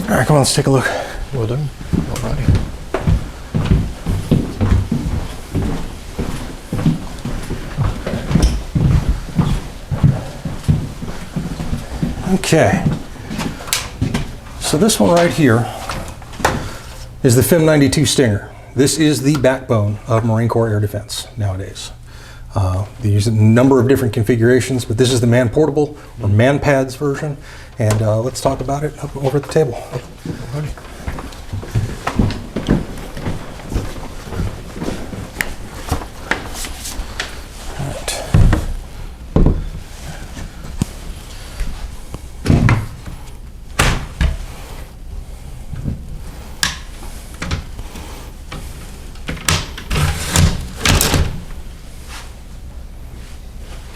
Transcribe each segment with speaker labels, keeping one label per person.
Speaker 1: All right, come on, let's take a look.
Speaker 2: Will do. Alrighty.
Speaker 1: Okay. So this one right here is the FIM-92 Stinger. This is the backbone of Marine Corps air defense nowadays. They use a number of different configurations, but this is the man-portable or man-pads version, and let's talk about it over at the table.
Speaker 2: Alrighty.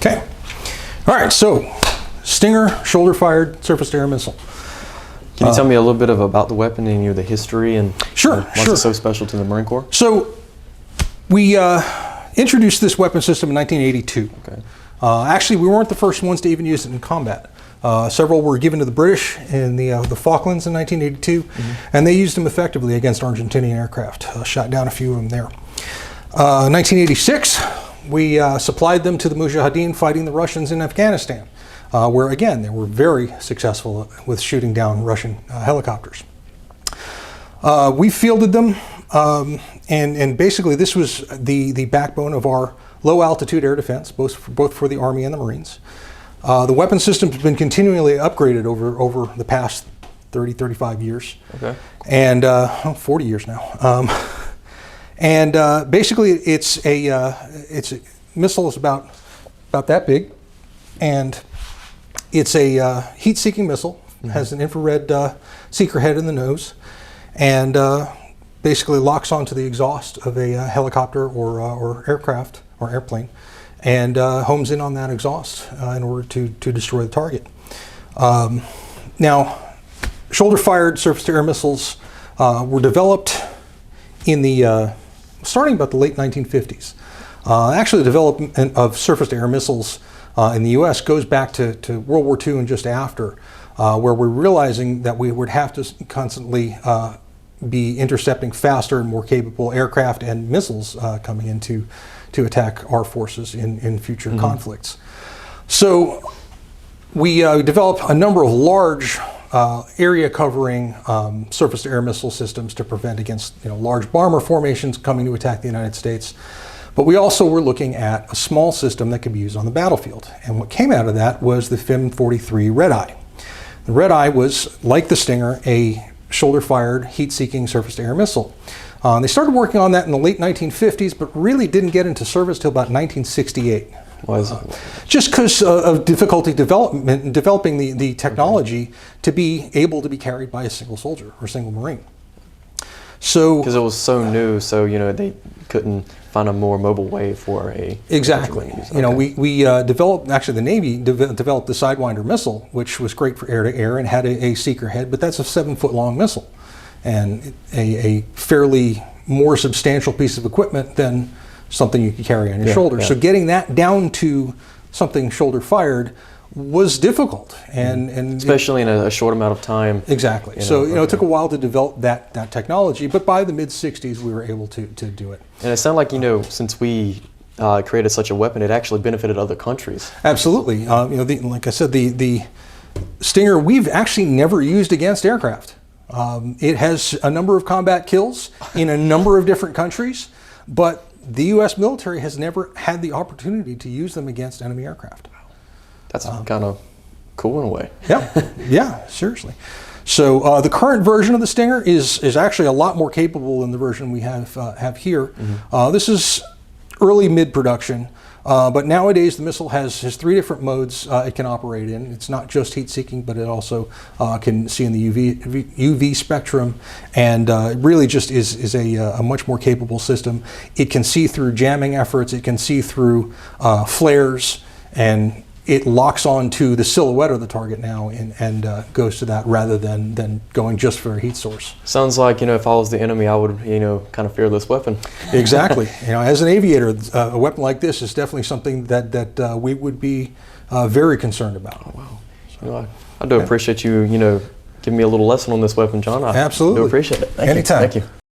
Speaker 1: Okay. All right, so Stinger shoulder-fired surface-to-air missile.
Speaker 2: Can you tell me a little bit about the weapon and the history and why it's so special to the Marine Corps?
Speaker 1: So we introduced this weapon system in 1982.
Speaker 2: Okay.
Speaker 1: Actually, we weren't the first ones to even use it in combat. Several were given to the British in the Falklands in 1982, and they used them effectively against Argentinian aircraft. Shot down a few of them there. 1986. We supplied them to the Mujahideen fighting the Russians in Afghanistan, where again they were very successful with shooting down Russian helicopters. We fielded them, and basically this was the backbone of our low altitude air defense, both for the Army and the Marines. The weapon system has been continually upgraded over the past 30-35 years, and 40 years now. And basically, it's a missile is about that big, and it's a heat-seeking missile. It has an infrared seeker head in the nose, and basically locks onto the exhaust of a helicopter or aircraft or airplane, and homes in on that exhaust in order to destroy the target. Now, shoulder-fired surface-to-air missiles were developed in the starting about the late 1950s. Actually, the development of surface-to-air missiles in the U.S. goes back to World War II and just after, where we're realizing that we would have to constantly be intercepting faster and more capable aircraft and missiles coming in to attack our forces in future conflicts. So we developed a number of large area-covering surface-to-air missile systems to prevent against large bomber formations coming to attack the United States. But we also were looking at a small system that could be used on the battlefield. And what came out of that was the FIM-43 Red Eye. The Red Eye was, like the Stinger, a shoulder-fired, heat-seeking surface-to-air missile. They started working on that in the late 1950s, but really didn't get into service till about 1968.
Speaker 2: Why is it?
Speaker 1: Just because of difficulty developing the technology to be able to be carried by a single soldier or single Marine. So
Speaker 2: because it was so new, so they couldn't find a more mobile way for a
Speaker 1: exactly. We developed, actually the Navy developed the Sidewinder missile, which was great for air to air and had a seeker head, but that's a 7-foot-long missile and a fairly more substantial piece of equipment than something you could carry on your shoulder. So getting that down to something shoulder fired was difficult, and
Speaker 2: especially in a short amount of time.
Speaker 1: Exactly. So it took a while to develop that technology, but by the mid '60s we were able to do it.
Speaker 2: And it sounded like since we created such a weapon, it actually benefited other countries.
Speaker 1: Absolutely. Like I said, the Stinger we've actually never used against aircraft. It has a number of combat kills in a number of different countries, but the U.S. military has never had the opportunity to use them against enemy aircraft.
Speaker 2: That's kind of cool in a way.
Speaker 1: Yeah, seriously. So the current version of the Stinger is actually a lot more capable than the version we have here. This is early mid-production, but nowadays the missile has 3 different modes it can operate in. It's not just heat-seeking, but it also can see in the UV spectrum, and really just is a much more capable system. It can see through jamming efforts, it can see through flares, and it locks on to the silhouette of the target now and goes to that rather than going just for a heat source.
Speaker 2: Sounds like, if I was the enemy, I would, kind of fear this weapon.
Speaker 1: Exactly. As an aviator, a weapon like this is definitely something that we would be very concerned about.
Speaker 2: Oh, wow. So, I do appreciate you, giving me a little lesson on this weapon, John. I
Speaker 1: Absolutely.
Speaker 2: do appreciate it. Thank
Speaker 1: Anytime.
Speaker 2: You. Thank you.